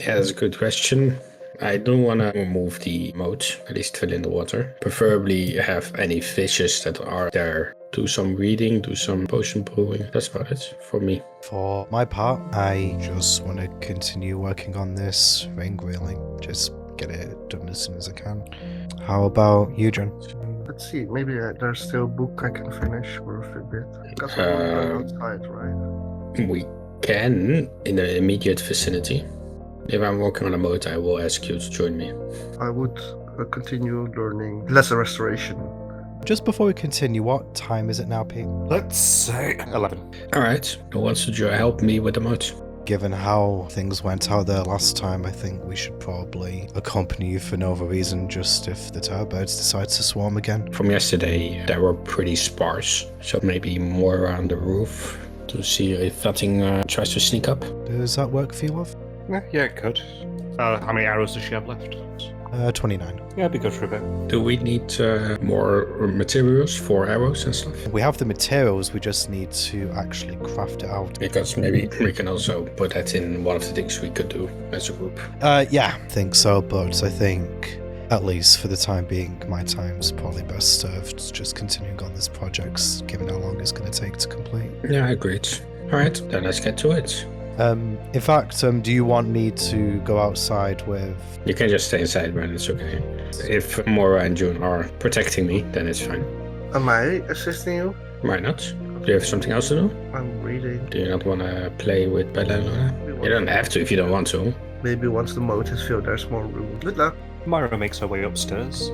Yeah, that's a good question. I don't want to remove the moat, at least fill in the water. Preferably have any fishes that are there. Do some reading, do some potion brewing. That's about it for me. For my part, I just want to continue working on this ring reeling. Just get it done as soon as I can. How about you, John? Let's see, maybe there's still a book I can finish for a bit. Because we're going outside, right? We can in the immediate vicinity. If I'm working on a moat, I will ask you to join me. I would continue learning lesser restoration. Just before we continue, what time is it now, Pete? Let's say 11. All right. Who wants to help me with the moat? Given how things went out there last time, I think we should probably accompany you for no other reason, just if the terrorbirds decide to swarm again. From yesterday, they were pretty sparse, so maybe more around the roof to see if nothing tries to sneak up. Does that work for you, love? Yeah, it could. How many arrows does she have left? 29. Yeah, it'd be good for a bit. Do we need more materials for arrows and stuff? We have the materials, we just need to actually craft it out. Because maybe we can also put that in one of the things we could do as a group. Yeah, I think so, but I think, at least for the time being, my time's probably best served just continuing on this project, given how long it's going to take to complete. Yeah, agreed. All right, then let's get to it. In fact, do you want me to go outside with... You can just stay inside, man, it's okay. If Mora and June are protecting me, then it's fine. Am I assisting you? Why not? Do you have something else to do? I'm reading. Do you not want to play with Bella and Luna? You don't have to if you don't want to. Maybe once the moat is filled, there's more room. Good luck. Myra makes her way upstairs,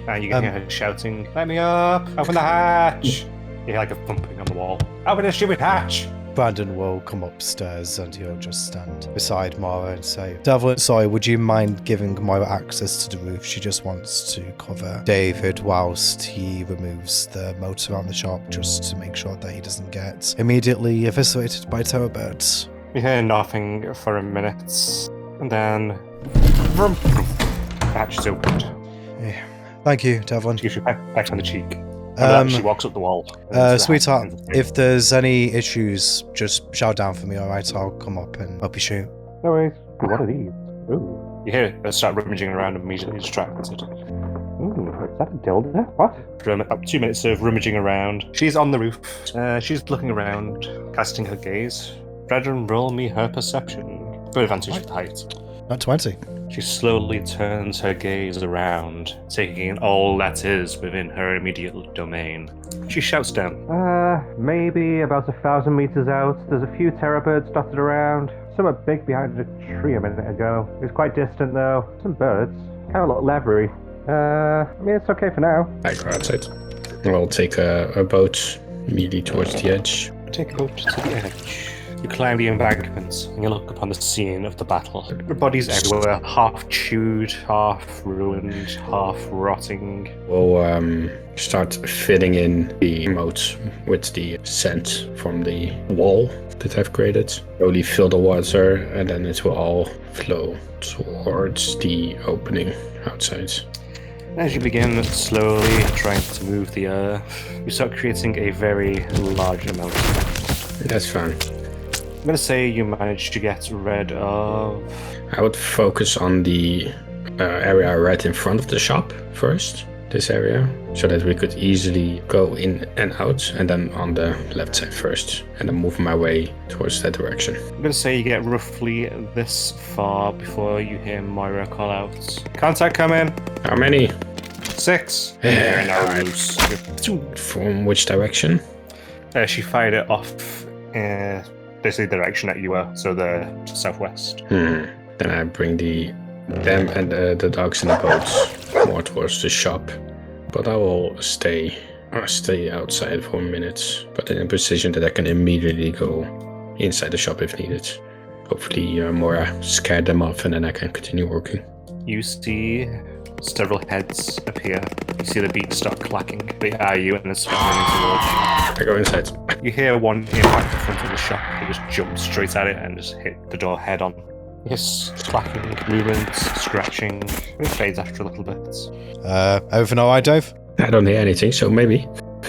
and you can hear her shouting, "Let me up! Open the hatch!" You hear like a thumping on the wall. Open the stupid hatch! Brandon will come upstairs and he'll just stand beside Mara and say, Devlin, sorry, would you mind giving Moira access to the roof? She just wants to cover David whilst he removes the moat around the shop just to make sure that he doesn't get immediately eviscerated by terrorbirds. You hear nothing for a minute, and then... vroom, the hatch is opened. Yeah. Thank you, Devlin. She gives you a peck on the cheek. And she walks up the wall. Sweetheart, if there's any issues, just shout down for me, alright? I'll come up and help you shoot. No worries. What are these? Ooh. You hear her start rummaging around, immediately distracted. Ooh, is that a dildo? What? After about 2 minutes of rummaging around, she's on the roof. She's looking around, casting her gaze. Brethren, roll me her perception. Good advantage with height. Not 20. She slowly turns her gaze around, taking in all that is within her immediate domain. She shouts down. Maybe about 1,000 meters out. There's a few terrorbirds dotted around. Some are big behind a tree a minute ago. It's quite distant though. Some birds. Kind of look leathery. I mean, it's okay for now. I go outside. We'll take a boat immediately towards the edge. Take a boat to the edge. You climb the embankments and you look upon the scene of the battle. The bodies everywhere, half chewed, half ruined, half rotting. We'll start filling in the moat with the scent from the wall that I've created. Slowly fill the water and then it will all flow towards the opening outside. As you begin slowly trying to move the earth, you start creating a very large amount of it. That's fine. I'm going to say you managed to get rid of... I would focus on the area right in front of the shop first, this area, so that we could easily go in and out, and then on the left side first, and then move my way towards that direction. I'm going to say you get roughly this far before you hear Moira call out. Contact coming! How many? 6. Yeah, now right. loose. From which direction? She fired it off basically the direction that you were, so the southwest. Then I bring them and the dogs in the boats more towards the shop. But I will stay outside for a minute, but in a position that I can immediately go inside the shop if needed. Hopefully Mora scared them off and then I can continue working. You see several heads appear. You see the beats start clacking. They eye you and then start running towards you. I go inside. You hear one impact the front of the shop. They just jump straight at it and just hit the door head on. Yes, clacking, movements, scratching. It fades after a little bit. Everything alright, Dave? I don't hear anything, so maybe.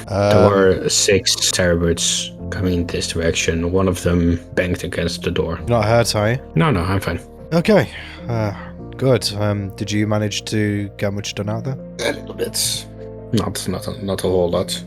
There were 6 terrorbirds coming in this direction. One of them banged against the door. You're not hurt, are you? No, I'm fine. Okay, good. Did you manage to get much done out there? A little bit. Not a whole lot.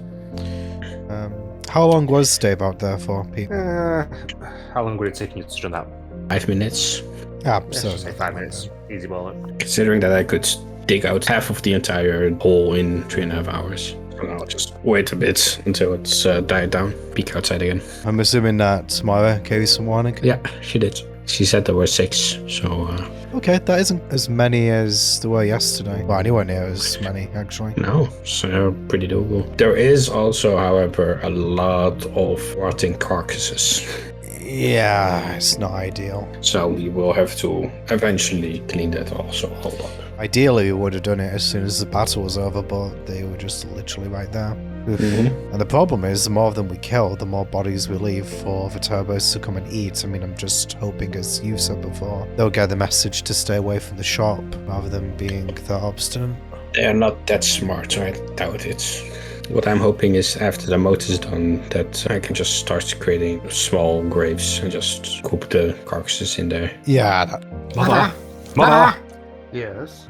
How long was Dave out there for, Pete? How long would it take you to run that? 5 minutes. Let's So just say 5 minutes. Easy ball. Considering that I could dig out half of the entire hole in 3.5 hours. And I'll just wait a bit until it's died down. Peek outside again. I'm assuming that Mara gave you some warning. Yeah, she did. She said there were 6, so... Okay, that isn't as many as there were yesterday. Well, anywhere near as many, actually. No, so pretty doable. There is also, however, a lot of rotting carcasses. Yeah, it's not ideal. So we will have to eventually clean that also all up. Ideally, we would have done it as soon as the battle was over, but they were just literally right there. Mhm. And the problem is, the more of them we kill, the more bodies we leave for the turbos to come and eat. I mean, I'm just hoping, as you said before, they'll get the message to stay away from the shop rather than being that obstinate. They're not that smart, so I doubt it. What I'm hoping is after the moat is done, that I can just start creating small graves and just coop the carcasses in there. Yeah, Mother! Mother! Yes.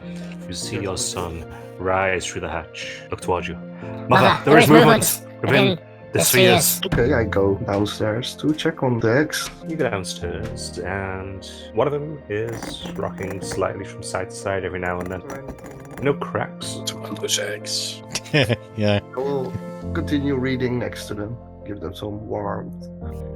You see your son rise through the hatch. Look towards you. Mother, there is movement within the spheres. Okay, I go downstairs to check on the eggs. You go downstairs, and one of them is rocking slightly from side to side every now and then. No cracks. To one of those eggs. yeah. I will continue reading next to them, give them some warmth.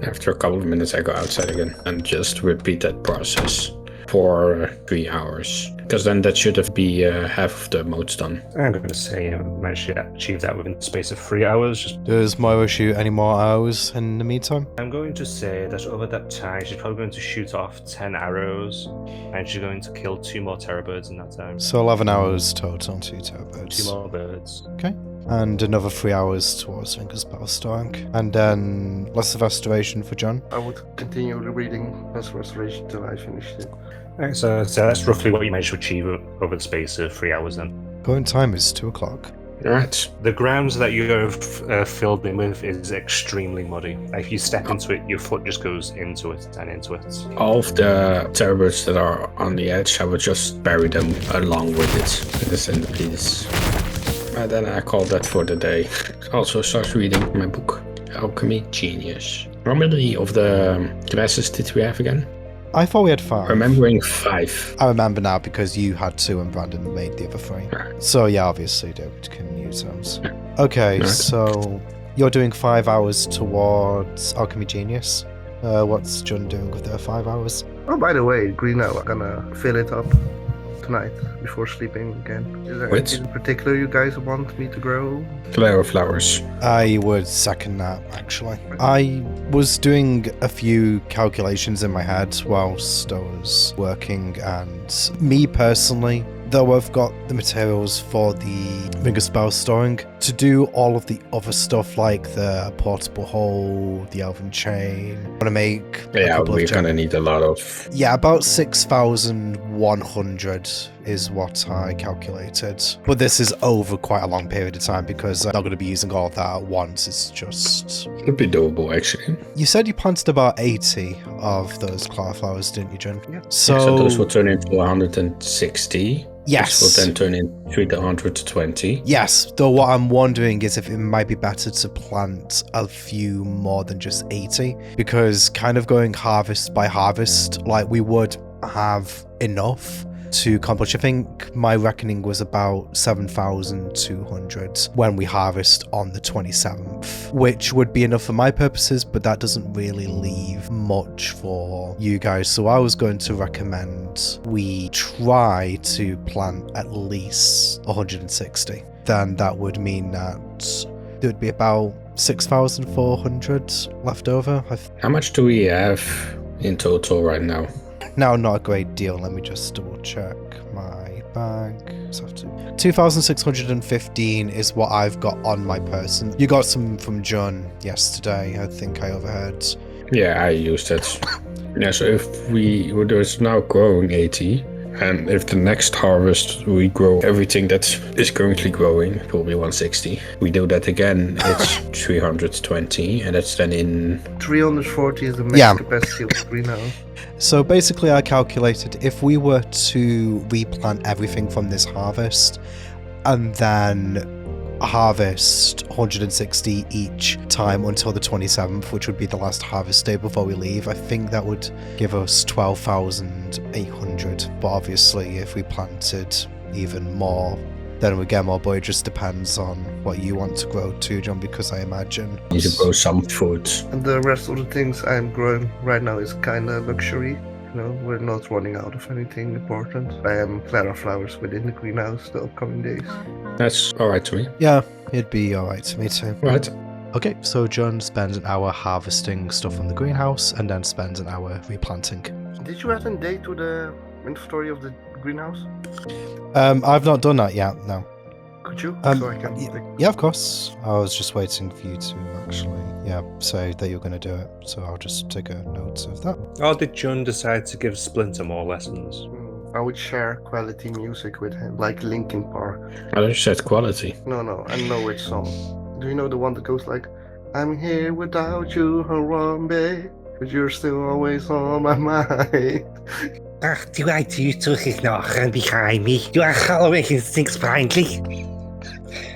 After a couple of minutes, I go outside again and just repeat that process for 3 hours. Because then that should have be half of the moats done. I'm going to say I managed to achieve that within the space of 3 hours. Does Moira shoot any more arrows in the meantime? I'm going to say that over that time, she's probably going to shoot off 10 arrows, and she's going to kill 2 more terror birds in that time. So 11 hours total, 2 2 turbos. more birds. And another 3 hours towards Ringer's Battlestorm. And then less of restoration for John. I would continue reading Less Restoration till I finished it. Alright, so that's roughly what you managed to achieve over the space of 3 hours then. Current time is 2 o'clock. Alright. The ground that you have filled in with is extremely muddy. If you step into it, your foot just goes into it and into it. All of the terrorists that are on the edge, I would just bury them along with it in the centerpiece. And then I call that for the day. Also start reading my book, Alchemy Genius. How many of the classes did we have again? I thought we had 5. Remembering 5. I remember now because you had 2 and Brandon made the other 3. So yeah, obviously David can use those. Okay, Right. so you're doing 5 hours towards Alchemy Genius. What's John doing with their 5 hours? Oh, by the way, Green Owl, I'm gonna fill it up tonight before sleeping again. Is there Which? anything in particular you guys want me to grow? Flower flowers. I would second that, actually. I was doing a few calculations in my head whilst I was working, and me personally, though I've got the materials for the Ring Spell storing, to do all of the other stuff like the portable hole, the elven chain, I want to make a Yeah, couple we're of gonna need a lot of... Yeah, about 6,100 is what I calculated. But this is over quite a long period of time because I'm not going to be using all of that at once. It's just... It'd be doable, actually. You said you planted about 80 of those cauliflowers, didn't you, Jen? Yeah. So those will turn into 160. Yes. This will then turn into 320. Yes, though what I'm wondering is if it might be better to plant a few more than just 80, because kind of going harvest by harvest, like we would have enough to accomplish. I think my reckoning was about 7,200 when we harvest on the 27th, which would be enough for my purposes, but that doesn't really leave much for you guys. So I was going to recommend we try to plant at least 160. Then that would mean that there would be about 6,400 left over. How much do we have in total right now? Now, not a great deal. Let me just double check my bag. 2,615 is what I've got on my person. You got some from John yesterday, I think I overheard. Yeah, I used it. Yeah, so if we were now growing 80, And if the next harvest we grow everything that is currently growing, it will be 160. We do that again, it's 320, and that's then in 340 is the max Yeah. capacity of the greenhouse. So basically, I calculated if we were to replant everything from this harvest and then harvest 160 each time until the 27th, which would be the last harvest day before we leave, I think that would give us 12,800. But obviously, if we planted even more, then we get more, but it just depends on what you want to grow too, John, because I imagine need to grow some food. And the rest of the things I'm growing right now is kind of luxury. You know, we're not running out of anything important. I am Clara flowers within the greenhouse the upcoming days. That's alright to me. yeah, it'd be alright to me too. Right. Okay, so John spends an hour harvesting stuff from the greenhouse and then spends an hour replanting. Did you add a date to the inventory of the greenhouse? I've not done that yet, no. Could you? Um, So I can. Yeah, of course. I was just waiting for you to actually, say that you're going to do it. So I'll just take a note of that. Or did John decide to give Splinter more lessons? I would share quality music with him, like Linkin Park. I just said quality. No, I know which song. Do you know the one that goes like, I'm here without you, Harambe, but you're still always on my mind. Do I do to ignore and behind me? Do I follow instincts blindly?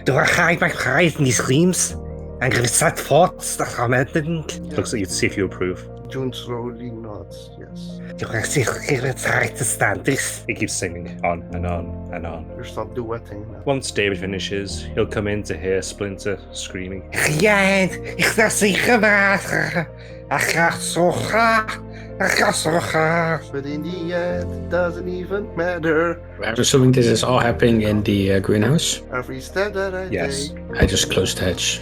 Do I hide my pride in these dreams and resent thoughts that are meant? Looks like you'd see if you approve. June slowly nods, yes. Do I still try to stand this? He keeps singing on and on and on. You stop duetting now. Once David finishes, he'll come in to hear Splinter screaming. Rien, ik zal zeker maken. Ik ga zo graag. Ik ga zo graag. But in the end, it doesn't even matter. I'm assuming this is all happening in the greenhouse. Every step that I Yes. take, I just closed the hatch.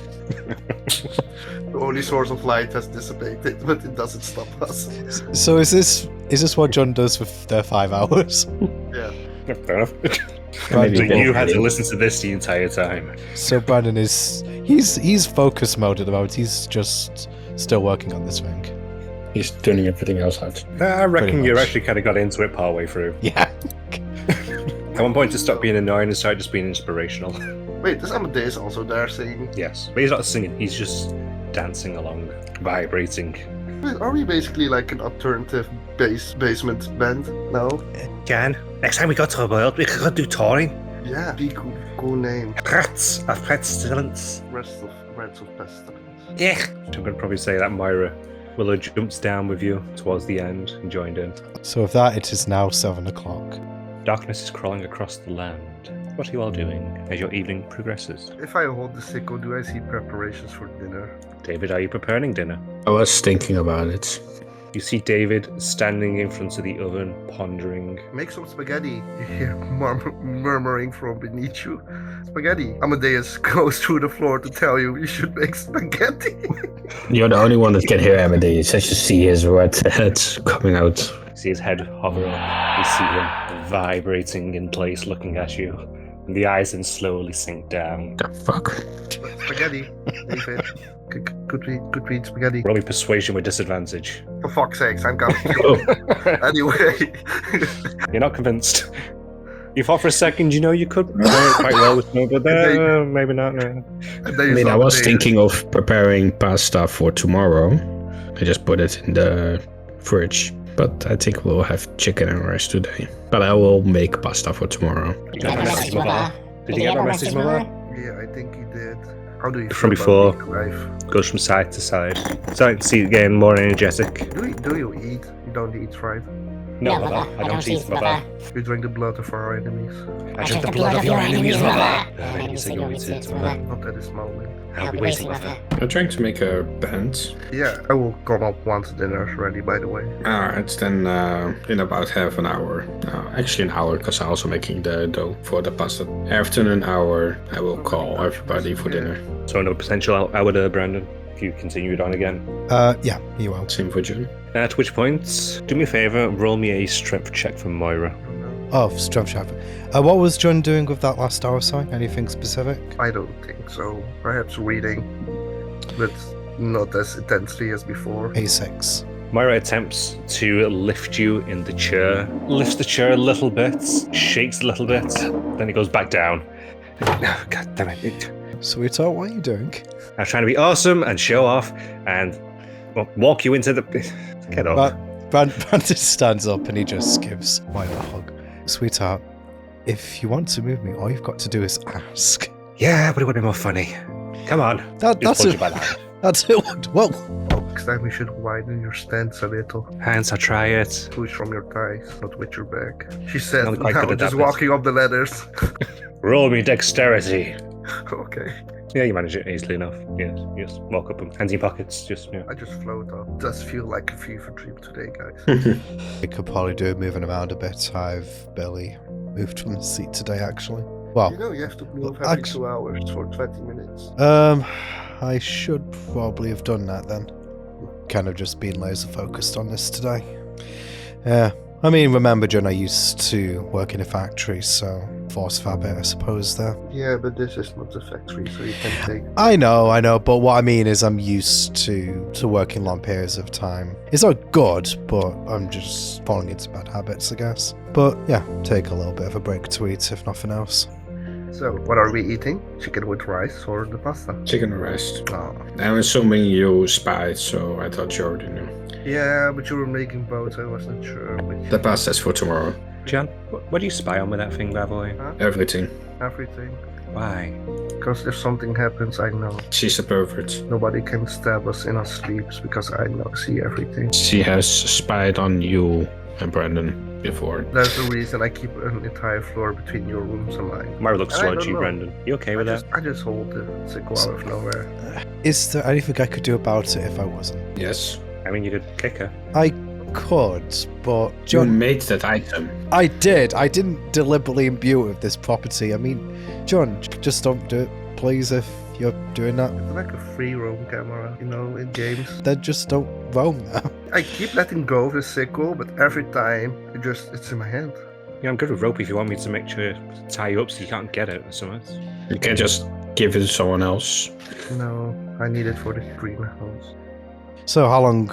the only source of light has dissipated, but it doesn't stop us. So is this what John does for their 5 hours? Yeah. Fair enough. Maybe So both you had of to you. listen to this the entire time. So Brandon he's focus mode at the moment. He's just still working on this thing. He's turning everything else out. I reckon Pretty you much. actually kind of got into it partway through. Yeah. At one point, to stop being annoying and start just being inspirational. Wait, this Amadeus also there singing. Yes, but he's not singing. He's just dancing along, vibrating. Wait, are we basically like an alternative basement band now? Jan, next time we go to the world, we could do touring. Yeah, be cool name. Rats of pestilence. Rest of pestilence. Yeah. I'm going to probably say that Myra will have jumped down with you towards the end and joined in. So with that, it is now 7 o'clock. Darkness is crawling across the land. What are you all doing as your evening progresses? If I hold the sickle, do I see preparations for dinner? David, are you preparing dinner? I was thinking about it. You see David standing in front of the oven, pondering. Make some spaghetti. You hear murmuring from beneath you. Spaghetti. Amadeus goes through the floor to tell you should make spaghetti. You're the only one that can hear Amadeus. I just see his red head coming out. You see his head hover up. You see him vibrating in place, looking at you. And the eyes then slowly sink down. The fuck? Spaghetti. David. Could read spaghetti. Roll me persuasion with disadvantage. For fuck's sakes, I'm going. Oh, Anyway. You're not convinced. You thought for a second, you could play it quite well with me, but maybe not. No. I was thinking of preparing pasta for tomorrow. I just put it in the fridge. But I think we'll have chicken and rice today. But I will make pasta for tomorrow. Did you get my message, Mother? Did you get my message, Mother? Yeah, I think he did. How do you From feel about before. being alive? Goes from side to side. Starting to see it getting more energetic. Do you eat? You don't eat, right? No, Mother, I don't eat, Mother. You drink the blood of our enemies. I drink the blood of your enemies, Mother. You say you eat it, Mother. Not at this moment. I'll be waiting, Mother. I'm trying to make a band. Yeah, I will come up once dinner's ready, by the way. Alright, then in about half an hour. Actually an hour, because I'm also making the dough for the pasta. After an hour, I will call everybody for dinner. So no potential hour there, Brandon. If you continue it on again. Yeah, you will. Same for June. At which point, do me a favor, roll me a strength check from Moira. Oh, strength check. What was John doing with that last hour, sorry? Anything specific? I don't think so. Perhaps reading, but not as intensely as before. A6. Moira attempts to lift you in the chair. Lifts the chair a little bit, shakes a little bit, then it goes back down. Oh, God damn it. Sweetheart, what are you doing? I'm trying to be awesome and show off and walk you into the... Get up. Brandon stands up and he just gives Moira a hug. Sweetheart, if you want to move me, all you've got to do is ask. Yeah, but it would be more funny. Come on. That's it. That's it. Whoa. Next time you should widen your stance a little. Hands, I'll try it. Push from your thighs, not with your back. She said, Not quite now good at just that bit. walking up the ladders. Roll me dexterity. Okay. Yeah, you manage it easily enough. Yes, just walk up and hands in your pockets. Just, yeah. I just float up. Does feel like a fever dream today, guys. I could probably do moving around a bit. I've barely moved from the seat today, actually. Well, You know you have to move Well, every 2 hours for 20 minutes. I should probably have done that then. Kind of just being laser focused on this today. Yeah. I mean, remember, John, I used to work in a factory, so force of habit, I suppose, there. Yeah, but this is not a factory, so you can take... I know, but what I mean is I'm used to working long periods of time. It's not good, but I'm just falling into bad habits, I guess. But yeah, take a little bit of a break to eat, if nothing else. So, what are we eating? Chicken with rice or the pasta? Chicken rest. Oh. I'm assuming you spied, so I thought you already knew. Yeah, but you were making both, I wasn't sure which. The pasta's for tomorrow. Jan, what do you spy on with that thing, by the way? Everything. Everything. Why? Because if something happens, I know. She's a pervert. Nobody can stab us in our sleeps because I know, see everything. She has spied on you and Brandon before. That's the reason I keep an entire floor between your rooms and mine. Myra looks I don't sludgy, know. Brendan. You okay with that? I just hold the sickle out of nowhere. Is there anything I could do about it if I wasn't? Yes. I mean, you could kick her. I could, but You John, made that item. I did. I didn't deliberately imbue it with this property. I mean, John, just don't do it, please, if you're doing that. It's like a free roam camera, you know, in games. Then just don't roam now. I keep letting go of the sickle, but every time it's in my hand. Yeah, I'm good with rope if you want me to make sure tie you up so you can't get it or something. You can just give it to someone else. No, I need it for the greenhouse. So, how long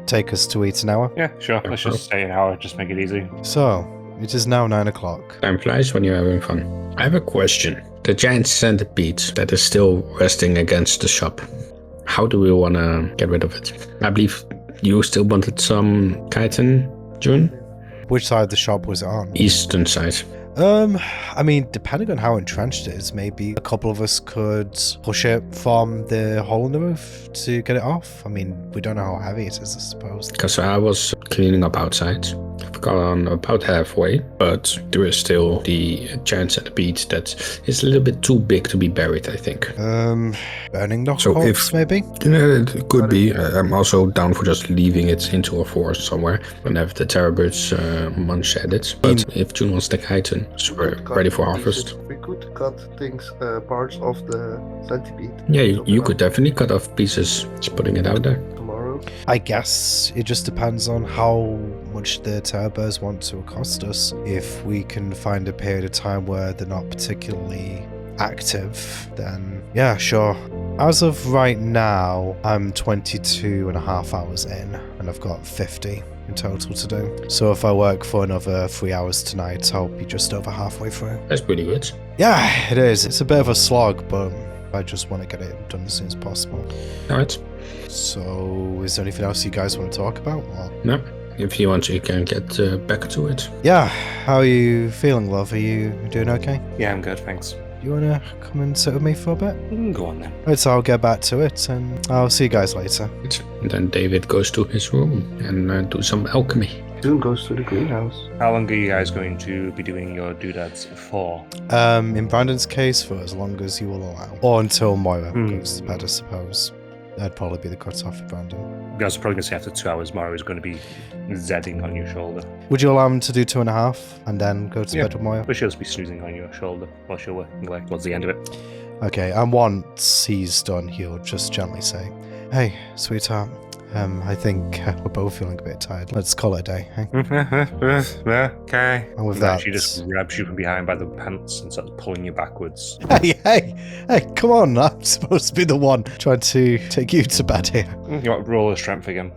take us to eat? An hour? Yeah, sure. Let's just say an hour, just make it easy. So, it is now 9 o'clock. Time flies when you're having fun. I have a question. The giant centipede that is still resting against the shop. How do we want to get rid of it? I believe you still wanted some chitin, June? Which side of the shop was it on? Eastern side. I mean, depending on how entrenched it is, maybe a couple of us could push it from the hole in the roof to get it off. I mean, we don't know how heavy it is, I suppose. Because I was cleaning up outside. I've gone about halfway, but there is still the giant centipede that is a little bit too big to be buried, I think. Burning the So corpse, if- maybe? It could be. I'm also down for just leaving it into a forest somewhere and have the terrorbirds munch at it. But if June wants the chitin, so we're ready for harvest. We could cut things, parts of the centipede. Yeah, you could definitely cut off pieces. Just putting it out there. Tomorrow. I guess it just depends on how much the terrorbears want to accost us. If we can find a period of time where they're not particularly active, then yeah, sure. As of right now, I'm 22 and a half hours in, and I've got 50 in total to do. So if I work for another 3 hours tonight, I'll be just over halfway through. That's pretty good. Yeah, it is. It's a bit of a slog, but I just want to get it done as soon as possible. Alright. So, is there anything else you guys want to talk about? Or? No. If you want, you can get back to it. Yeah, how are you feeling, love? Are you doing okay? Yeah, I'm good, thanks. You want to come and sit with me for a bit? Go on then. Right, so I'll get back to it, and I'll see you guys later. And then David goes to his room and do some alchemy. Soon goes to the greenhouse. How long are you guys going to be doing your doodads for? In Brandon's case, for as long as you will allow. Or until Moira goes to bed, I suppose. That'd probably be the cut-off for Brandon. You guys are probably going to say after 2 hours, Mara is going to be zedding on your shoulder. Would you allow him to do 2.5 and then go to Yeah. bed with Moira? But she'll just be snoozing on your shoulder while she'll working away towards the end of it. Okay, and once he's done, he'll just gently say, "Hey, sweetheart, I think we're both feeling a bit tired. Let's call it a day, hey?" Okay. And with then that- she just grabs you from behind by the pants and starts pulling you backwards. Hey, come on, I'm supposed to be the one trying to take you to bed here. You want to roll a strength again?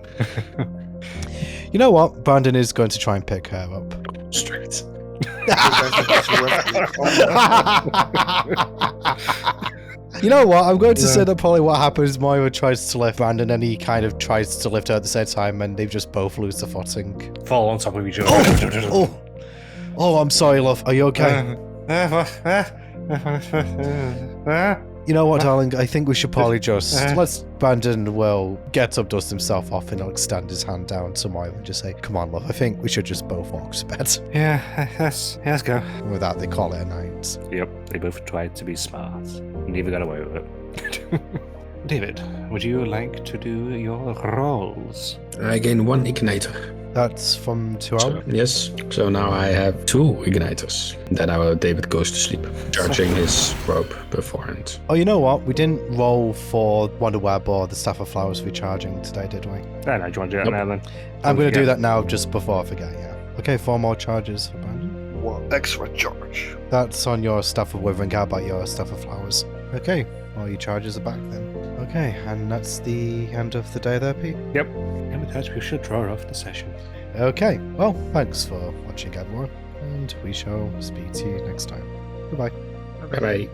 You know what? Brandon is going to try and pick her up. Straight. You know what? I'm going to say that probably what happens, Moira tries to lift Brandon and he kind of tries to lift her at the same time and they just both lose the footing. Fall on top of each other. Oh, I'm sorry, love. Are you okay? You know what, darling? I think we should probably just... Brandon will get up, dust himself off, and he'll extend his hand down to Moira and just say, come on, love, I think we should just both walk to bed. Yeah, let's go. And with that, they call it a night. Yep, they both tried to be smart. Neither got away with it. David, would you like to do your rolls? I gain 1 igniter. That's from 2 hours? So, yes. So now I have 2 igniters. Then our David goes to sleep, charging his rope beforehand. Oh, you know what? We didn't roll for Wonder Web or the Staff of Flowers recharging today, did we? No, do you want to do that now then? I'm going to do that now just before I forget, yeah. Okay, 4 more charges for Brandon. 1 extra charge. That's on your Staff of Withering. How about your Staff of Flowers? Okay, all your charges are back then. Okay, and that's the end of the day there, Pete? Yep. And with that, we should draw off the session. Okay, well, thanks for watching, everyone, and we shall speak to you next time. Goodbye. Bye-bye.